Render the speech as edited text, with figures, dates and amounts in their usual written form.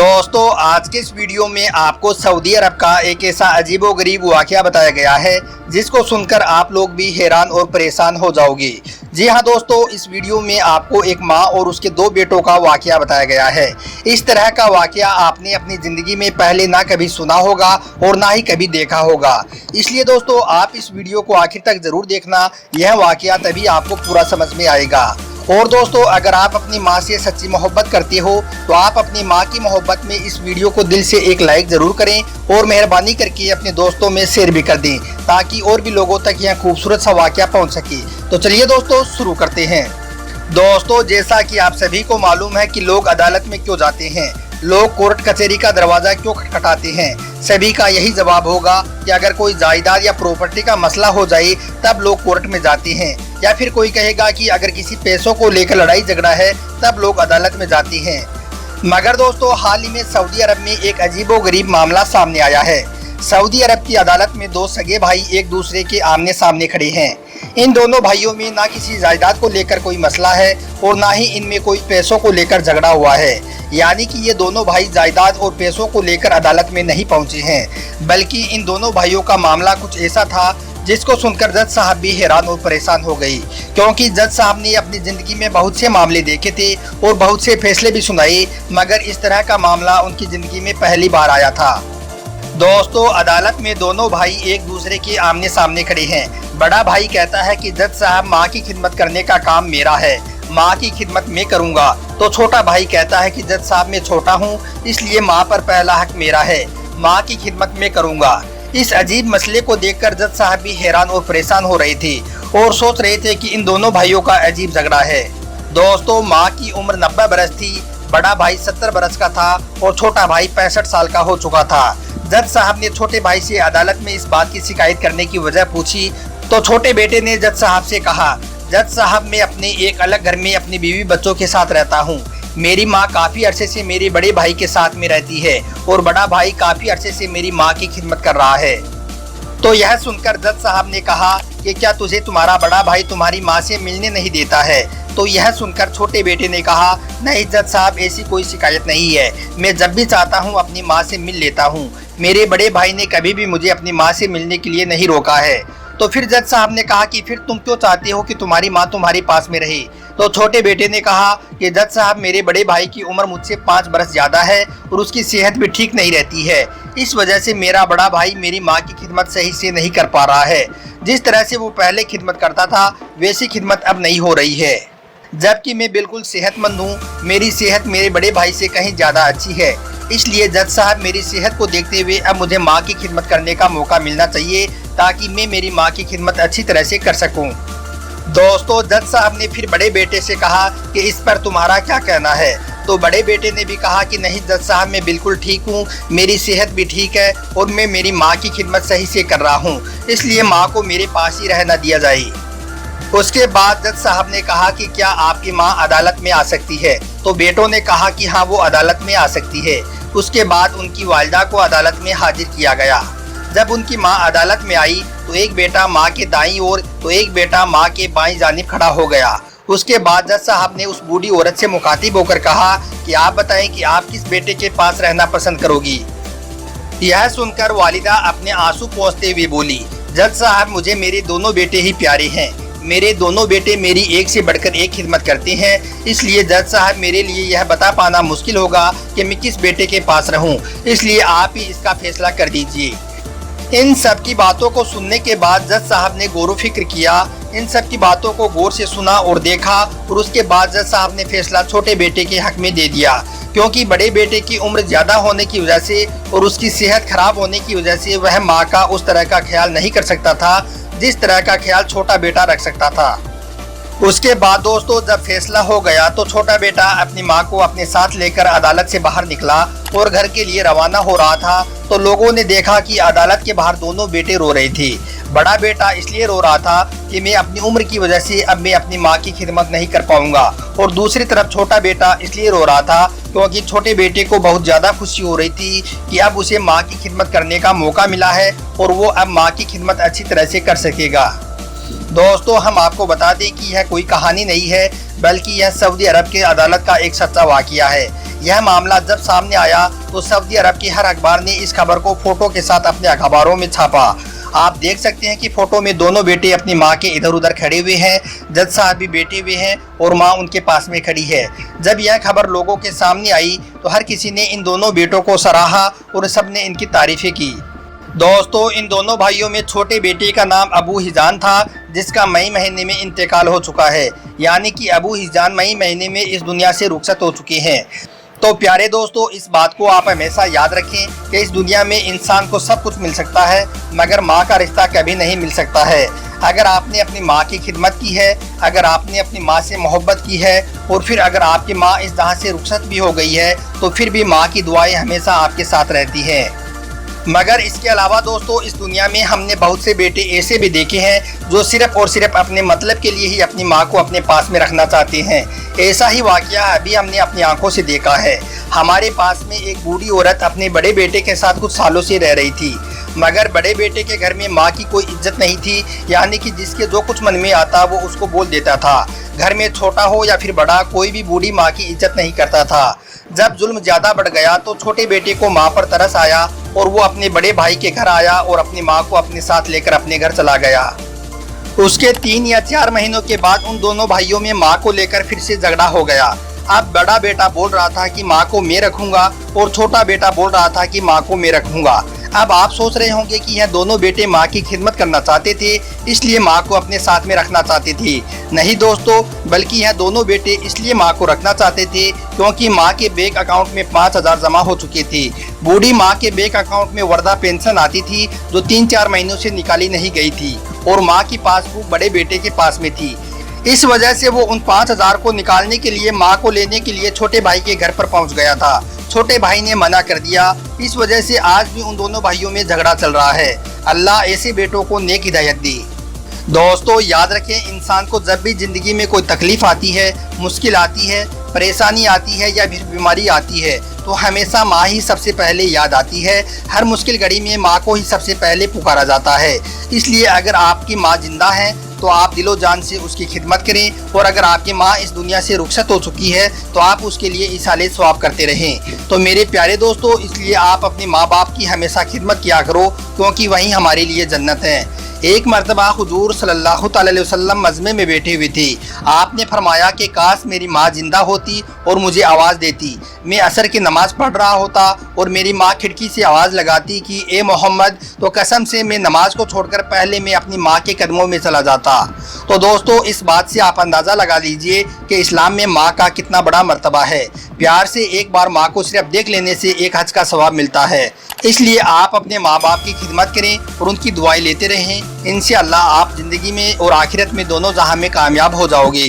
दोस्तों आज के इस वीडियो में आपको सऊदी अरब का एक ऐसा अजीबोगरीब वाक़या बताया गया है जिसको सुनकर आप लोग भी हैरान और परेशान हो जाओगे। जी हाँ दोस्तों, इस वीडियो में आपको एक माँ और उसके दो बेटों का वाक़या बताया गया है। इस तरह का वाक़या आपने अपनी ज़िंदगी में पहले ना कभी सुना होगा और ना ही कभी देखा होगा। इसलिए दोस्तों आप इस वीडियो को आखिर तक ज़रूर देखना, यह वाक़या तभी आपको पूरा समझ में आएगा। और दोस्तों अगर आप अपनी माँ से सच्ची मोहब्बत करते हो तो आप अपनी माँ की मोहब्बत में इस वीडियो को दिल से एक लाइक ज़रूर करें और मेहरबानी करके अपने दोस्तों में शेयर भी कर दें ताकि और भी लोगों तक यह खूबसूरत सा वाक़या पहुँच सके। तो चलिए दोस्तों शुरू करते हैं। दोस्तों जैसा कि आप सभी को मालूम है कि लोग अदालत में क्यों जाते हैं, लोग कोर्ट कचहरी का दरवाज़ा क्यों खटखटाते हैं। सभी का यही जवाब होगा कि अगर कोई जायदाद या प्रॉपर्टी का मसला हो जाए तब लोग कोर्ट में जाते हैं, या फिर कोई कहेगा कि अगर किसी पैसों को लेकर लड़ाई झगड़ा है तब लोग अदालत में जाते हैं। मगर दोस्तों हाल ही में सऊदी अरब में एक अजीबोगरीब मामला सामने आया है। सऊदी अरब की अदालत में दो सगे भाई एक दूसरे के आमने सामने खड़े हैं। इन दोनों भाइयों में ना किसी जायदाद को लेकर कोई मसला है और ना ही इनमें कोई पैसों को लेकर झगड़ा हुआ है। यानी कि ये दोनों भाई जायदाद और पैसों को लेकर अदालत में नहीं पहुंचे हैं, बल्कि इन दोनों भाइयों का मामला कुछ ऐसा था जिसको सुनकर जज साहब भी हैरान और परेशान हो गई, क्योंकि जज साहब ने अपनी ज़िंदगी में बहुत से मामले देखे थे और बहुत से फैसले भी सुनाए, मगर इस तरह का मामला उनकी ज़िंदगी में पहली बार आया था। दोस्तों अदालत में दोनों भाई एक दूसरे के आमने सामने खड़े हैं। बड़ा भाई कहता है कि जज साहब माँ की खिदमत करने का काम मेरा है, माँ की खिदमत मैं करूँगा। तो छोटा भाई कहता है कि जज साहब मैं छोटा हूँ इसलिए माँ पर पहला हक मेरा है, माँ की खिदमत मैं करूँगा। इस अजीब मसले को देखकर जज साहब भी हैरान और परेशान हो रहे थे और सोच रहे थे कि इन दोनों भाइयों का अजीब झगड़ा है। दोस्तों माँ की उम्र 90 बरस थी, बड़ा भाई 70 बरस का था और छोटा भाई 65 साल का हो चुका था। जज साहब ने छोटे भाई से अदालत में इस बात की शिकायत करने की वजह पूछी तो छोटे बेटे ने जज साहब से कहा, जज साहब मैं अपने एक अलग घर में अपनी बीवी बच्चों के साथ रहता हूँ। मेरी माँ काफ़ी अरसे से मेरे बड़े भाई के साथ में रहती है और बड़ा भाई काफ़ी अरसे से मेरी माँ की खिदमत कर रहा है। तो यह सुनकर जज साहब ने कहा कि क्या तुझे तुम्हारा बड़ा भाई तुम्हारी माँ से मिलने नहीं देता है। तो यह सुनकर छोटे बेटे ने कहा, नहीं जज साहब ऐसी कोई शिकायत नहीं है, मैं जब भी चाहता हूँ अपनी माँ से मिल लेता हूँ। मेरे बड़े भाई ने कभी भी मुझे अपनी माँ से मिलने के लिए नहीं रोका है। तो फिर जज साहब ने कहा कि फिर तुम क्यों चाहते हो कि तुम्हारी माँ तुम्हारे पास में रहे। तो छोटे बेटे ने कहा कि जज साहब मेरे बड़े भाई की उम्र मुझसे 5 बरस ज़्यादा है और उसकी सेहत भी ठीक नहीं रहती है, इस वजह से मेरा बड़ा भाई मेरी माँ की खिदमत सही से नहीं कर पा रहा है। जिस तरह से वो पहले खिदमत करता था वैसी खिदमत अब नहीं हो रही है, जबकि मैं बिल्कुल सेहतमंद हूँ। मेरी सेहत मेरे बड़े भाई से कहीं ज़्यादा अच्छी है, इसलिए जज साहब मेरी सेहत को देखते हुए अब मुझे माँ की खिदमत करने का मौका मिलना चाहिए ताकि मैं मेरी माँ की खिदमत अच्छी तरह से कर सकूँ। दोस्तों जज साहब ने फिर बड़े बेटे से कहा कि इस पर तुम्हारा क्या कहना है। तो बड़े बेटे ने भी कहा कि नहीं जज साहब मैं बिल्कुल ठीक हूँ, मेरी सेहत भी ठीक है और मैं मेरी माँ की खिदमत सही से कर रहा हूँ, इसलिए माँ को मेरे पास ही रहना दिया जाए। उसके बाद जज साहब ने कहा कि क्या आपकी माँ अदालत में आ सकती है। तो बेटों ने कहा कि हाँ वो अदालत में आ सकती है। उसके बाद उनकी वालिदा को अदालत में हाजिर किया गया। जब उनकी माँ अदालत में आई तो एक बेटा माँ के दाईं ओर तो एक बेटा माँ के बाईं जानिब खड़ा हो गया। उसके बाद जज साहब ने उस बूढ़ी औरत से मुखातिब होकर कहा कि आप बताएं कि आप किस बेटे के पास रहना पसंद करोगी। यह सुनकर वालिदा अपने आंसू पोंछते हुए बोली, जज साहब मुझे मेरे दोनों बेटे ही प्यारे हैं, मेरे दोनों बेटे मेरी एक से बढ़कर एक खिदमत करते हैं, इसलिए जज साहब मेरे लिए यह बता पाना मुश्किल होगा कि मैं किस बेटे के पास रहूं, इसलिए आप ही इसका फैसला कर दीजिए। इन सब की बातों को सुनने के बाद जज साहब ने गौर फिक्र किया, इन सब की बातों को गौर से सुना और देखा और उसके बाद जज साहब ने फैसला छोटे बेटे के हक में दे दिया, क्योंकि बड़े बेटे की उम्र ज़्यादा होने की वजह से और उसकी सेहत खराब होने की वजह से वह माँ का उस तरह का ख्याल नहीं कर सकता था जिस तरह का ख्याल छोटा बेटा रख सकता था। उसके बाद दोस्तों जब फैसला हो गया तो छोटा बेटा अपनी माँ को अपने साथ लेकर अदालत से बाहर निकला और घर के लिए रवाना हो रहा था। तो लोगों ने देखा कि अदालत के बाहर दोनों बेटे रो रहे थे। बड़ा बेटा इसलिए रो रहा था कि मैं अपनी उम्र की वजह से अब मैं अपनी माँ की खिदमत नहीं कर पाऊंगा, और दूसरी तरफ छोटा बेटा इसलिए रो रहा था क्योंकि छोटे बेटे को बहुत ज़्यादा खुशी हो रही थी कि अब उसे माँ की खिदमत करने का मौका मिला है और वो अब माँ की खिदमत अच्छी तरह से कर सकेगा। दोस्तों हम आपको बता दें कि यह कोई कहानी नहीं है, बल्कि यह सऊदी अरब के अदालत का एक सच्चा वाक़या है। यह मामला जब सामने आया तो सऊदी अरब के हर अखबार ने इस खबर को फोटो के साथ अपने अखबारों में छापा। आप देख सकते हैं कि फोटो में दोनों बेटे अपनी मां के इधर उधर खड़े हुए हैं। जज साहब भी बैठे हुए हैं और मां उनके पास में खड़ी है। जब यह खबर लोगों के सामने आई तो हर किसी ने इन दोनों बेटों को सराहा और सबने इनकी तारीफें की। दोस्तों, इन दोनों भाइयों में छोटे बेटे का नाम अबू हिजान था, जिसका मई महीने में इंतकाल हो चुका है। यानी कि अबू हिजान मई महीने में इस दुनिया से रुखसत हो चुके हैं। तो प्यारे दोस्तों, इस बात को आप हमेशा याद रखें कि इस दुनिया में इंसान को सब कुछ मिल सकता है, मगर माँ का रिश्ता कभी नहीं मिल सकता है। अगर आपने अपनी माँ की खिदमत की है, अगर आपने अपनी माँ से मोहब्बत की है और फिर अगर आपकी माँ इस जहाँ से रुखसत भी हो गई है तो फिर भी माँ की दुआएं हमेशा आपके साथ रहती हैं। मगर इसके अलावा दोस्तों, इस दुनिया में हमने बहुत से बेटे ऐसे भी देखे हैं जो सिर्फ और सिर्फ अपने मतलब के लिए ही अपनी माँ को अपने पास में रखना चाहते हैं। ऐसा ही वाकया अभी हमने अपनी आंखों से देखा है। हमारे पास में एक बूढ़ी औरत अपने बड़े बेटे के साथ कुछ सालों से रह रही थी, मगर बड़े बेटे के घर में माँ की कोई इज्जत नहीं थी। यानी कि जिसके जो कुछ मन में आता वो उसको बोल देता था। घर में छोटा हो या फिर बड़ा, कोई भी बूढ़ी माँ की इज्जत नहीं करता था। जब जुल्म ज़्यादा बढ़ गया तो छोटे बेटे को माँ पर तरस आया और वो अपने बड़े भाई के घर आया और अपनी माँ को अपने साथ लेकर अपने घर चला गया। उसके 3 या 4 महीनों के बाद उन दोनों भाइयों में माँ को लेकर फिर से झगड़ा हो गया। अब बड़ा बेटा बोल रहा था कि माँ को मैं रखूंगा और छोटा बेटा बोल रहा था कि माँ को मैं रखूंगा। अब आप सोच रहे होंगे कि यह दोनों बेटे माँ की खिदमत करना चाहते थे, इसलिए माँ को अपने साथ में रखना चाहते थे। नहीं दोस्तों, बल्कि यह दोनों बेटे इसलिए माँ को रखना चाहते थे क्योंकि माँ के बैंक अकाउंट में 5,000 जमा हो चुके थे। बूढ़ी माँ के बैंक अकाउंट में वृद्धा पेंशन आती थी जो 3-4 महीनों से निकाली नहीं गई थी और माँ की पासबुक बड़े बेटे के पास में थी। इस वजह से वो उन 5,000 को निकालने के लिए माँ को लेने के लिए छोटे भाई के घर पर पहुँच गया था। छोटे भाई ने मना कर दिया। इस वजह से आज भी उन दोनों भाइयों में झगड़ा चल रहा है। अल्लाह ऐसे बेटों को नेक हिदायत दी। दोस्तों, याद रखें, इंसान को जब भी जिंदगी में कोई तकलीफ आती है, मुश्किल आती है, परेशानी आती है या फिर बीमारी आती है तो हमेशा माँ ही सबसे पहले याद आती है। हर मुश्किल घड़ी में माँ को ही सबसे पहले पुकारा जाता है। इसलिए अगर आपकी माँ जिंदा है तो आप दिलो जान से उसकी खिदमत करें और अगर आपकी माँ इस दुनिया से रुखसत हो चुकी है तो आप उसके लिए इसाले सवाब करते रहें। तो मेरे प्यारे दोस्तों, इसलिए आप अपने माँ बाप की हमेशा खिदमत किया करो क्योंकि वही हमारे लिए जन्नत है। एक मरतबा हुजूर सल्लल्लाहु अलैहि वसल्लम मजमे में बैठे हुए थे। आपने फरमाया कि काश मेरी माँ जिंदा होती और मुझे आवाज़ देती। मैं असर की नमाज़ पढ़ रहा होता और मेरी माँ खिड़की से आवाज़ लगाती कि ए मोहम्मद, तो कसम से मैं नमाज को छोड़कर पहले मैं अपनी माँ के कदमों में चला जाता। तो दोस्तों, इस बात से आप अंदाज़ा लगा लीजिए कि इस्लाम में माँ का कितना बड़ा मर्तबा है। प्यार से एक बार माँ को सिर्फ देख लेने से एक हज का सवाब मिलता है। इसलिए आप अपने माँ बाप की खिदमत करें और उनकी दुआएं लेते रहें। इंशाअल्लाह आप ज़िंदगी में और आखिरत में दोनों जहां में कामयाब हो जाओगे।